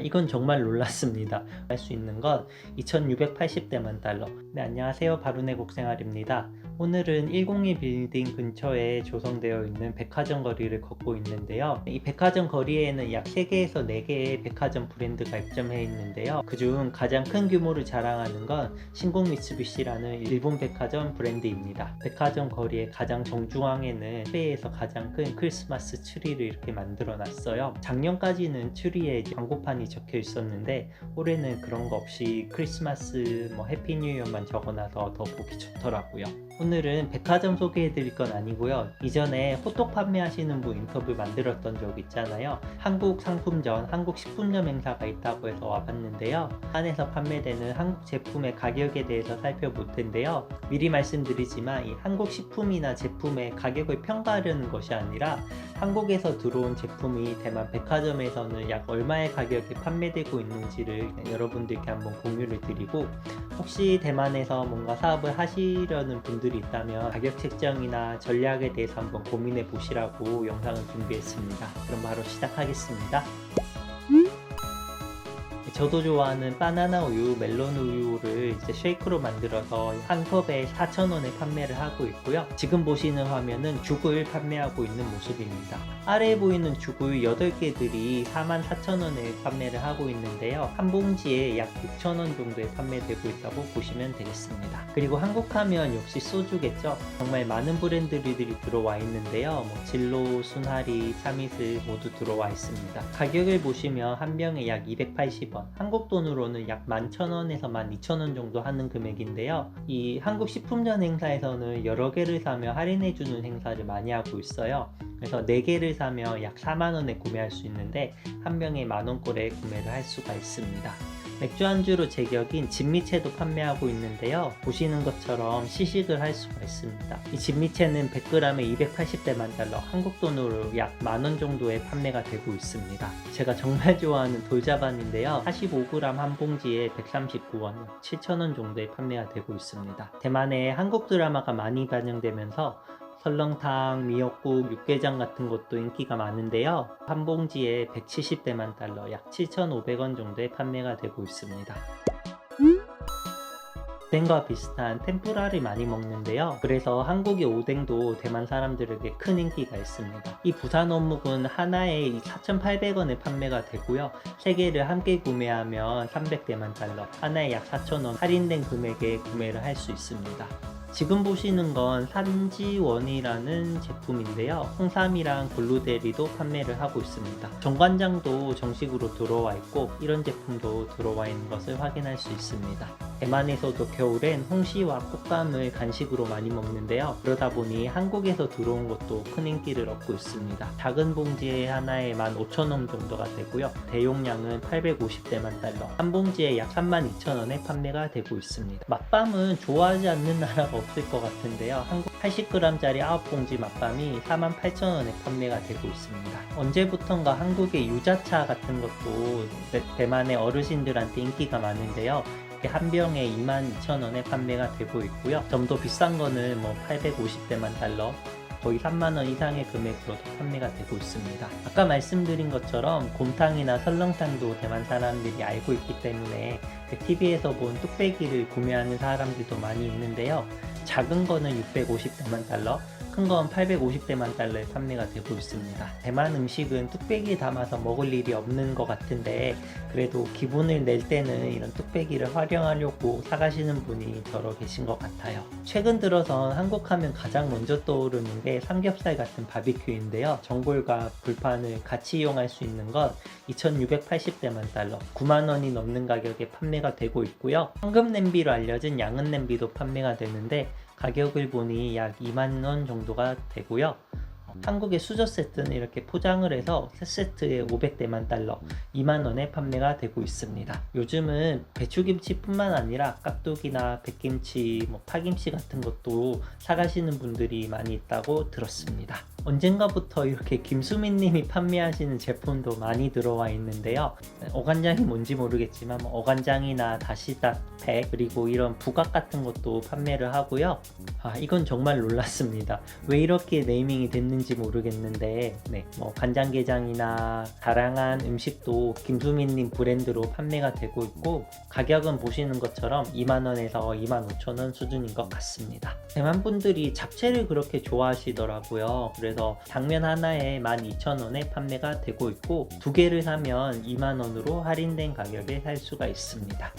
이건 정말 놀랐습니다. 할 수 있는 건 2680대만 달러. 네, 안녕하세요. 바른의 곡생활입니다. 오늘은 102 빌딩 근처에 조성되어 있는 백화점 거리를 걷고 있는데요. 이 백화점 거리에는 약 3개에서 4개의 백화점 브랜드가 입점해 있는데요. 그중 가장 큰 규모를 자랑하는 건 신공 미쓰비시라는 일본 백화점 브랜드입니다. 백화점 거리의 가장 정중앙에는 세계에서 가장 큰 크리스마스 트리를 이렇게 만들어 놨어요. 작년까지는 트리에 광고판이 적혀 있었는데 올해는 그런 거 없이 크리스마스 해피 뉴 이어만 적어놔서 더 보기 좋더라고요. 오늘은 백화점 소개해 드릴 건 아니고요. 이전에 호떡 판매하시는 분 인터뷰 만들었던 적 있잖아요. 한국 상품전, 한국 식품점 행사가 있다고 해서 와봤는데요. 안에서 판매되는 한국 제품의 가격에 대해서 살펴볼 텐데요. 미리 말씀드리지만 이 한국 식품이나 제품의 가격을 평가하려는 것이 아니라 한국에서 들어온 제품이 대만 백화점에서는 약 얼마의 가격에 판매되고 있는지를 여러분들께 한번 공유를 드리고, 혹시 대만에서 뭔가 사업을 하시려는 분들이 있다면 가격 책정이나 전략에 대해서 한번 고민해 보시라고 영상을 준비했습니다. 그럼 바로 시작하겠습니다. 저도 좋아하는 바나나 우유, 멜론 우유를 이제 쉐이크로 만들어서 한 컵에 4,000원에 판매를 하고 있고요. 지금 보시는 화면은 죽을 판매하고 있는 모습입니다. 아래에 보이는 죽을 8개들이 44,000원에 판매를 하고 있는데요. 한 봉지에 약 6,000원 정도에 판매되고 있다고 보시면 되겠습니다. 그리고 한국 하면 역시 소주겠죠. 정말 많은 브랜드들이 들어와 있는데요. 진로, 순하리, 참이슬 모두 들어와 있습니다. 가격을 보시면 한 병에 약 280원, 한국 돈으로는 약 11,000원에서 12,000원 정도 하는 금액인데요. 이 한국 식품전 행사에서는 여러 개를 사면 할인해주는 행사를 많이 하고 있어요. 그래서 4개를 사면 약 4만원에 구매할 수 있는데 한 병에 만원꼴에 구매를 할 수가 있습니다. 맥주 안주로 제격인 진미채도 판매하고 있는데요. 보시는 것처럼 시식을 할 수가 있습니다. 이 진미채는 100g에 280대만 달러, 한국 돈으로 약 만원 정도에 판매가 되고 있습니다. 제가 정말 좋아하는 돌자반인데요. 45g 한 봉지에 139원, 7,000원 정도에 판매가 되고 있습니다. 대만에 한국 드라마가 많이 반영되면서 설렁탕, 미역국, 육개장 같은 것도 인기가 많은데요. 한 봉지에 170대만 달러, 약 7,500원 정도에 판매가 되고 있습니다. 오뎅과 비슷한 템푸라를 많이 먹는데요. 그래서 한국의 오뎅도 대만 사람들에게 큰 인기가 있습니다. 이 부산 어묵은 하나에 4,800원에 판매가 되고요. 3개를 함께 구매하면 300대만 달러, 하나에 약 4,000원 할인된 금액에 구매를 할 수 있습니다. 지금 보시는 건 산지원이라는 제품인데요. 홍삼이랑 블루베리도 판매를 하고 있습니다. 정관장도 정식으로 들어와 있고 이런 제품도 들어와 있는 것을 확인할 수 있습니다. 대만에서도 겨울엔 홍시와 꽃감을 간식으로 많이 먹는데요. 그러다 보니 한국에서 들어온 것도 큰 인기를 얻고 있습니다. 작은 봉지에 하나에 15,000원 정도가 되고요. 대용량은 850대만 달러, 한 봉지에 약 32,000원에 판매가 되고 있습니다. 맛밤은 좋아하지 않는 나라가 없을 것 같은데요. 한국 80g짜리 9봉지 맛밤이 48,000원에 판매가 되고 있습니다. 언제부턴가 한국의 유자차 같은 것도 대만의 어르신들한테 인기가 많은데요. 한 병에 22,000원에 판매가 되고 있고요. 좀 더 비싼 거는 850대만 달러, 거의 3만원 이상의 금액으로도 판매가 되고 있습니다. 아까 말씀드린 것처럼 곰탕이나 설렁탕도 대만 사람들이 알고 있기 때문에 TV에서 본 뚝배기를 구매하는 사람들도 많이 있는데요. 작은 거는 650대만 달러, 큰 건 850대만 달러에 판매가 되고 있습니다. 대만 음식은 뚝배기에 담아서 먹을 일이 없는 것 같은데 그래도 기분을 낼 때는 이런 뚝배기를 활용하려고 사가시는 분이 여러 계신 것 같아요. 최근 들어선 한국 하면 가장 먼저 떠오르는 게 삼겹살 같은 바비큐인데요. 전골과 불판을 같이 이용할 수 있는 건 2,680대만 달러, 9만원이 넘는 가격에 판매가 되고 있고요. 황금 냄비로 알려진 양은 냄비도 판매가 되는데 가격을 보니 약 2만원 정도가 되고요. 한국의 수저 세트는 이렇게 포장을 해서 세트에 500대만 달러, 2만원에 판매가 되고 있습니다. 요즘은 배추김치뿐만 아니라 깍두기나 백김치, 파김치 같은 것도 사가시는 분들이 많이 있다고 들었습니다. 언젠가부터 이렇게 김수민님이 판매하시는 제품도 많이 들어와 있는데요. 어간장이 뭔지 모르겠지만 어간장이나 다시다팩 그리고 이런 부각 같은 것도 판매를 하고요. 이건 정말 놀랐습니다. 왜 이렇게 네이밍이 됐는지 모르겠는데 간장게장이나 다양한 음식도 김수민님 브랜드로 판매가 되고 있고, 가격은 보시는 것처럼 2만원에서 25,000원 수준인 것 같습니다. 대만 분들이 잡채를 그렇게 좋아하시더라고요. 그래서 당면 하나에 12,000원에 판매가 되고 있고, 두 개를 사면 2만원으로 할인된 가격에 살 수가 있습니다.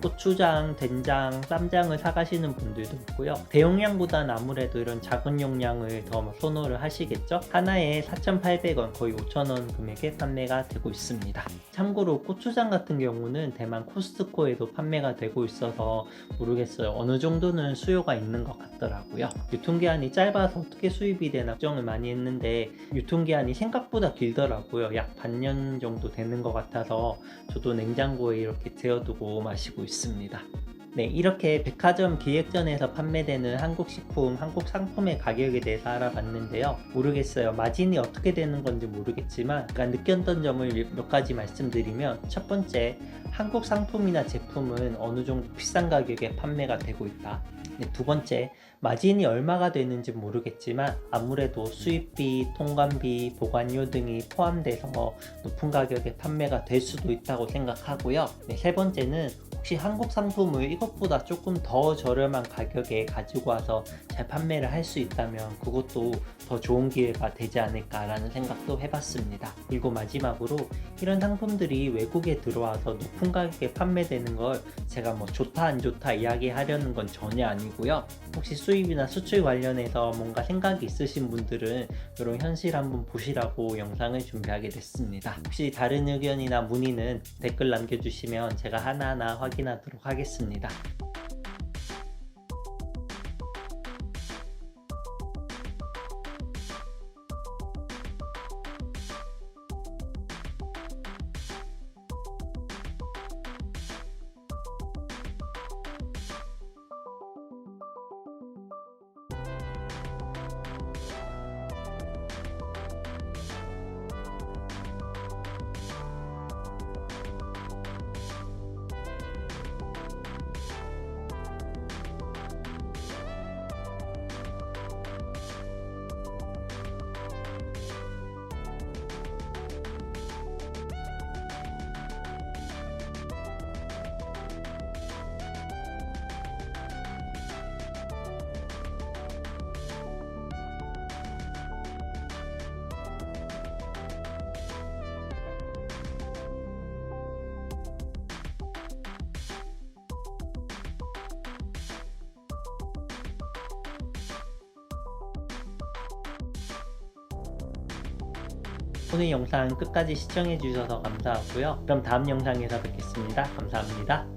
고추장, 된장, 쌈장을 사가시는 분들도 있고요. 대용량보다는 아무래도 이런 작은 용량을 더 선호를 하시겠죠. 하나에 4,800원, 거의 5,000원 금액에 판매가 되고 있습니다. 참고로 고추장 같은 경우는 대만 코스트코에도 판매가 되고 있어서 모르겠어요. 어느 정도는 수요가 있는 것 같더라고요. 유통기한이 짧아서 어떻게 수입이 되나 걱정을 많이 했는데 유통기한이 생각보다 길더라고요. 약 반년 정도 되는 것 같아서 저도 냉장고에 이렇게 재워두고 마시고 있습니다. 이렇게 백화점 기획전에서 판매되는 한국 식품, 한국 상품의 가격에 대해서 알아봤는데요. 모르겠어요. 마진이 어떻게 되는 건지 모르겠지만 제가 느꼈던 점을 몇 가지 말씀드리면, 첫 번째, 한국 상품이나 제품은 어느 정도 비싼 가격에 판매가 되고 있다. 두 번째, 마진이 얼마가 되는지 모르겠지만 아무래도 수입비, 통관비, 보관료 등이 포함돼서 높은 가격에 판매가 될 수도 있다고 생각하고요. 세 번째는 혹시 한국 상품을 이것보다 조금 더 저렴한 가격에 가지고 와서 잘 판매를 할 수 있다면 그것도 더 좋은 기회가 되지 않을까라는 생각도 해봤습니다. 그리고 마지막으로, 이런 상품들이 외국에 들어와서 높은 가격에 판매되는 걸 제가 좋다 안 좋다 이야기하려는 건 전혀 아니고요. 혹시 수입이나 수출 관련해서 뭔가 생각이 있으신 분들은 이런 현실 한번 보시라고 영상을 준비하게 됐습니다. 혹시 다른 의견이나 문의는 댓글 남겨주시면 제가 하나하나 확인하도록 하겠습니다. 오늘 영상 끝까지 시청해 주셔서 감사하고요. 그럼 다음 영상에서 뵙겠습니다. 감사합니다.